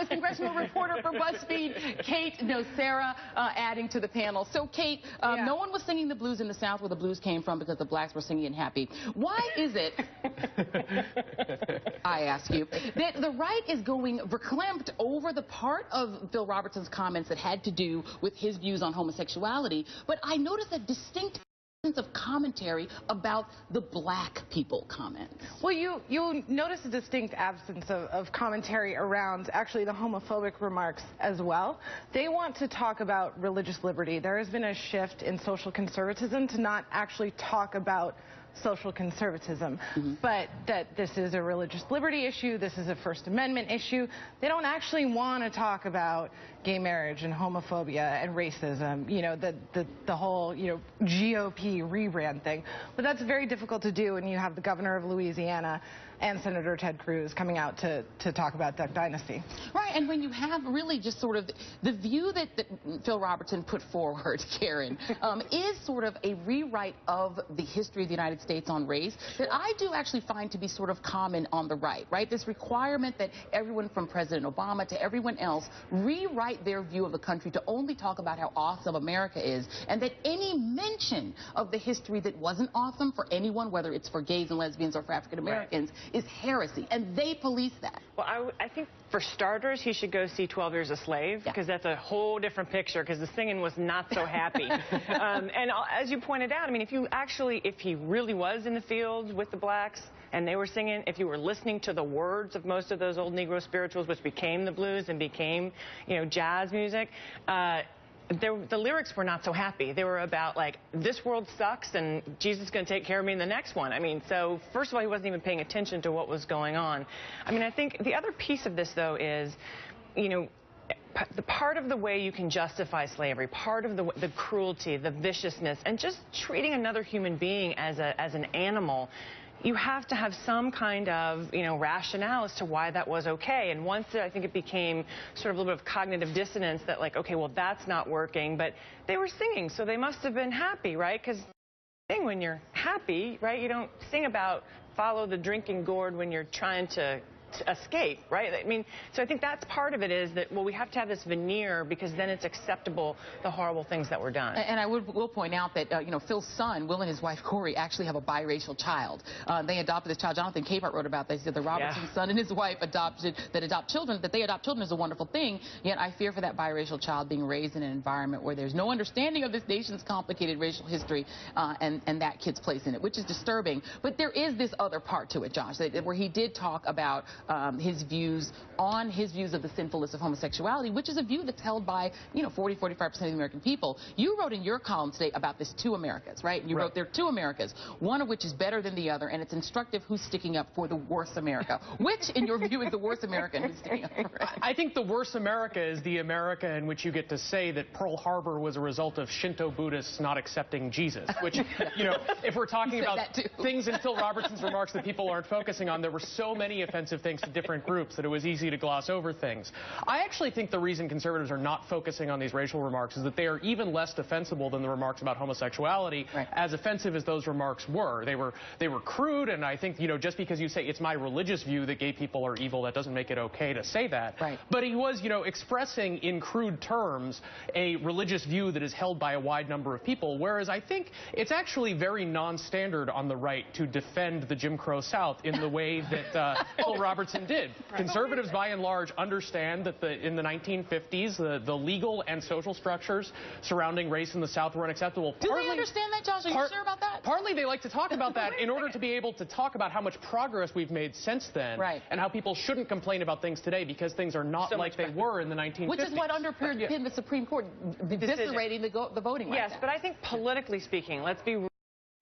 is congressional reporter for BuzzFeed, Kate Nocera, adding to the panel. So, Kate, no one was singing the blues in the South where the blues came from because the blacks were singing and happy. Why is it, I ask you, that the right is going verklempt over the part of Phil Robertson's comments that had to do with his views on homosexuality, but I noticed a distinct sense of commentary about the black people comments? Well, you notice a distinct absence of commentary around actually the homophobic remarks as well. They want to talk about religious liberty. There has been a shift in social conservatism to not actually talk about social conservatism, but that this is a religious liberty issue, this is a First Amendment issue. They don't actually want to talk about gay marriage and homophobia and racism, you know, the whole, you know, GOP rebrand thing. But that's very difficult to do when you have the governor of Louisiana and Senator Ted Cruz coming out to talk about Duck Dynasty. Right, and when you have really just sort of the view that Phil Robertson put forward, Karen, is sort of a rewrite of the history of the United States on race that I do actually find to be sort of common on the right? This requirement that everyone from President Obama to everyone else rewrite their view of the country to only talk about how awesome America is, and that any mention of the history that wasn't awesome for anyone, whether it's for gays and lesbians or for African Americans, is heresy, and they police that. Well, I think for starters, he should go see 12 Years a Slave, because that's a whole different picture, because the singing was not so happy. And as you pointed out, I mean, if he really was in the fields with the blacks and they were singing, if you were listening to the words of most of those old Negro spirituals, which became the blues and became, you know, jazz music, the lyrics were not so happy. They were about, like, this world sucks and Jesus is going to take care of me in the next one. I mean, so first of all, he wasn't even paying attention to what was going on. I mean, I think the other piece of this, though, is, you know, the part of the way you can justify slavery, part of the cruelty, the viciousness, and just treating another human being as an animal, you have to have some kind of, you know, rationale as to why that was okay. And once I think it became sort of a little bit of cognitive dissonance that, like, okay, well, that's not working, but they were singing, so they must have been happy, right? Because when you're happy, right, you don't sing about follow the drinking gourd when you're trying to escape, right? I mean, so I think that's part of it, is that, well, we have to have this veneer because then it's acceptable, the horrible things that were done. And I will point out that, you know, Phil's son, Will, and his wife, Corey, actually have a biracial child. They adopted this child. Jonathan Capehart wrote about this. He said the Robertson son and his wife adopt children, that they adopt children is a wonderful thing, yet I fear for that biracial child being raised in an environment where there's no understanding of this nation's complicated racial history and that kid's place in it, which is disturbing. But there is this other part to it, Josh, where he did talk about his views of the sinfulness of homosexuality, which is a view that's held by, you know, 40–45% of the American people. You wrote in your column today about this two Americas, right? You wrote there are two Americas, one of which is better than the other, and it's instructive who's sticking up for the worse America. Which, in your view, is the worse America and who's sticking up for it? I think the worse America is the America in which you get to say that Pearl Harbor was a result of Shinto Buddhists not accepting Jesus, which, you know, if we're talking about things in Phil Robertson's remarks that people aren't focusing on, there were so many offensive things to different groups that it was easy to gloss over things. I actually think the reason conservatives are not focusing on these racial remarks is that they are even less defensible than the remarks about homosexuality, as offensive as those remarks were. They were crude, and I think, you know, just because you say it's my religious view that gay people are evil, that doesn't make it okay to say that. But he was, you know, expressing in crude terms a religious view that is held by a wide number of people, whereas I think it's actually very non-standard on the right to defend the Jim Crow South in the way that Phil Robertson did. Conservatives, by and large, understand that in the 1950s, the legal and social structures surrounding race in the South were unacceptable. Do they understand that, Josh? Are you sure about that? Partly they like to talk about that in order to be able to talk about how much progress we've made since then, and how people shouldn't complain about things today because things are not like they were in the 1950s. Which is what underpinned the Supreme Court eviscerating the voting rights. Yes, but I think politically speaking, let's be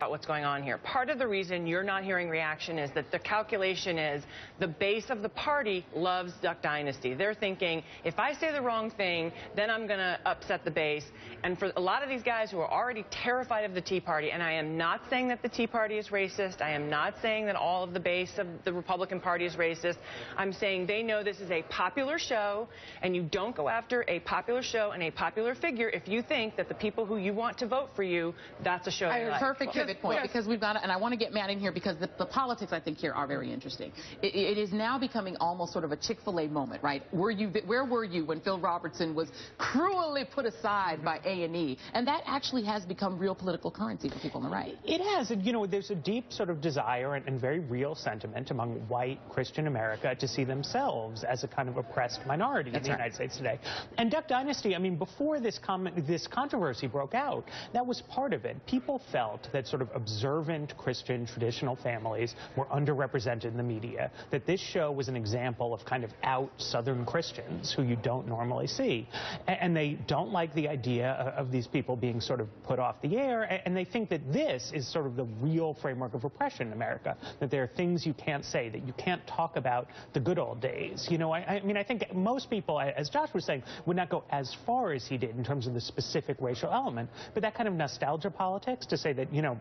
about what's going on here. Part of the reason you're not hearing reaction is that the calculation is the base of the party loves Duck Dynasty. They're thinking, if I say the wrong thing, then I'm going to upset the base. And for a lot of these guys who are already terrified of the Tea Party, and I am not saying that the Tea Party is racist, I am not saying that all of the base of the Republican Party is racist, I'm saying they know this is a popular show, and you don't go after a popular show and a popular figure if you think that the people who you want to vote for you, that's a show they like. Perfect. pivot point because we've got, and I want to get Matt in here because the politics I think here are very interesting. It is now becoming almost sort of a Chick-fil-A moment, right? Where were you when Phil Robertson was cruelly put aside by A&E? And that actually has become real political currency for people on the right. It has. And, you know, there's a deep sort of desire and very real sentiment among white Christian America to see themselves as a kind of oppressed minority in the United States today. And Duck Dynasty, I mean, before this controversy broke out, that was part of it. People felt that sort of observant Christian traditional families were underrepresented in the media, that this show was an example of kind of out Southern Christians who you don't normally see. And they don't like the idea of these people being sort of put off the air, and they think that this is sort of the real framework of oppression in America, that there are things you can't say, that you can't talk about the good old days. You know, I mean, I think most people, as Josh was saying, would not go as far as he did in terms of the specific racial element, but that kind of nostalgia politics to say that, you know,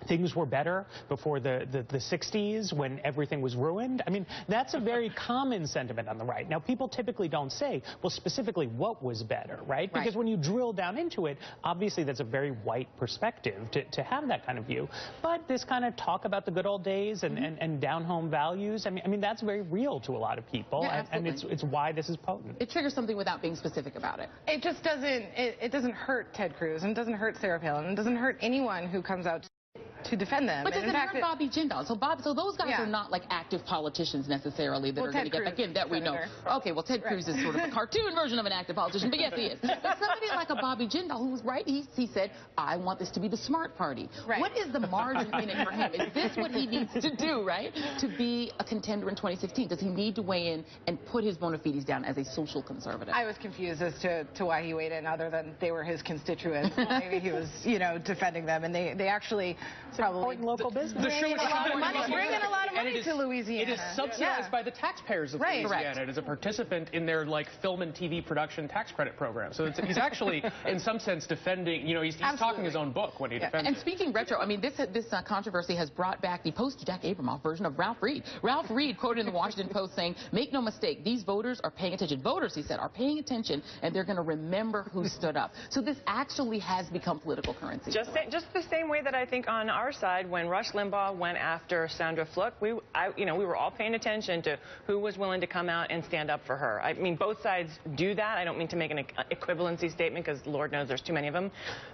things were better before the 60s when everything was ruined. I mean, that's a very common sentiment on the right. Now, people typically don't say, well, specifically what was better, right? Because when you drill down into it, obviously that's a very white perspective to have that kind of view. But this kind of talk about the good old days and down-home values, I mean, that's very real to a lot of people, and it's why this is potent. It triggers something without being specific about it. It just doesn't, it doesn't hurt Ted Cruz, and it doesn't hurt Sarah Palin, and it doesn't hurt anyone who comes out to defend them. But does it hurt Bobby Jindal? So those guys are not like active politicians necessarily that are going to get back in, that we know. Okay, well, Ted Cruz is sort of a cartoon version of an active politician, but yes, he is. But somebody like a Bobby Jindal, who was right, he said, I want this to be the smart party. What is the margin in it for him? Is this what he needs to do, right, to be a contender in 2016? Does he need to weigh in and put his bona fides down as a social conservative? I was confused as to why he weighed in, other than they were his constituents. Maybe he was, you know, defending them, and they actually probably local business. The show is bringing a lot of money to Louisiana. It is subsidized by the taxpayers of Louisiana. It is a participant in their like film and TV production tax credit program. So he's actually, in some sense, defending. You know, he's talking his own book when he defends. And speaking retro, I mean, this controversy has brought back the post-Jack Abramoff version of Ralph Reed. Ralph Reed quoted in the Washington Post saying, "Make no mistake, these voters are paying attention. Voters," he said, "are paying attention, and they're going to remember who stood up." So this actually has become political currency. Just the same way that I think on our side, when Rush Limbaugh went after Sandra Fluke, we were all paying attention to who was willing to come out and stand up for her. I mean, both sides do that. I don't mean to make an equivalency statement because Lord knows there's too many of them.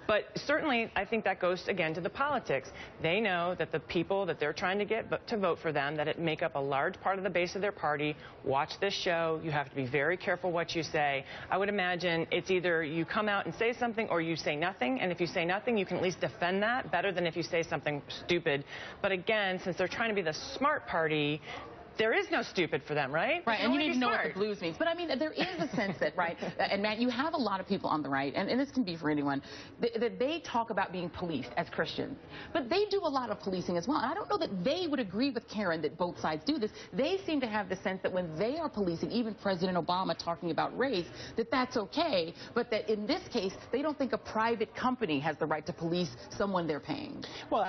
But certainly, I think that goes, again, to the politics. They know that the people that they're trying to get to vote for them, that it make up a large part of the base of their party, watch this show. You have to be very careful what you say. I would imagine it's either you come out and say something or you say nothing. And if you say nothing, you can at least defend that better than if you say something stupid. But again, since they're trying to be the smart party, there is no stupid for them, right? Right, and you need to know what the blues means. But I mean, there is a sense that, right, and Matt, you have a lot of people on the right, and this can be for anyone, that they talk about being policed as Christians. But they do a lot of policing as well. And I don't know that they would agree with Karen that both sides do this. They seem to have the sense that when they are policing, even President Obama talking about race, that that's okay, but that in this case, they don't think a private company has the right to police someone they're paying. Well,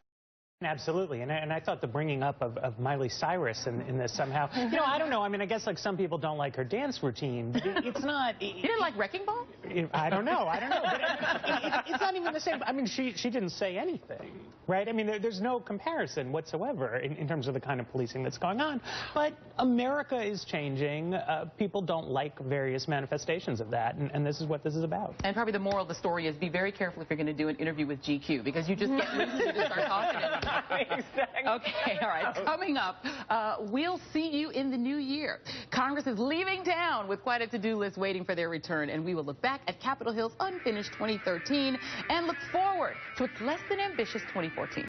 absolutely, and I thought the bringing up of Miley Cyrus in this somehow, you know, I don't know, I mean, I guess like some people don't like her dance routine, but it's not... You didn't like Wrecking Ball? I don't know, but it's not even the same. I mean, she didn't say anything, right? I mean, there's no comparison whatsoever in terms of the kind of policing that's going on, but America is changing. People don't like various manifestations of that, and this is what this is about. And probably the moral of the story is be very careful if you're going to do an interview with GQ, because you just get loose and start talking. Exactly. Okay, all right. Coming up, we'll see you in the new year. Congress is leaving town with quite a to-do list waiting for their return, and we will look back at Capitol Hill's unfinished 2013 and look forward to its less than ambitious 2014.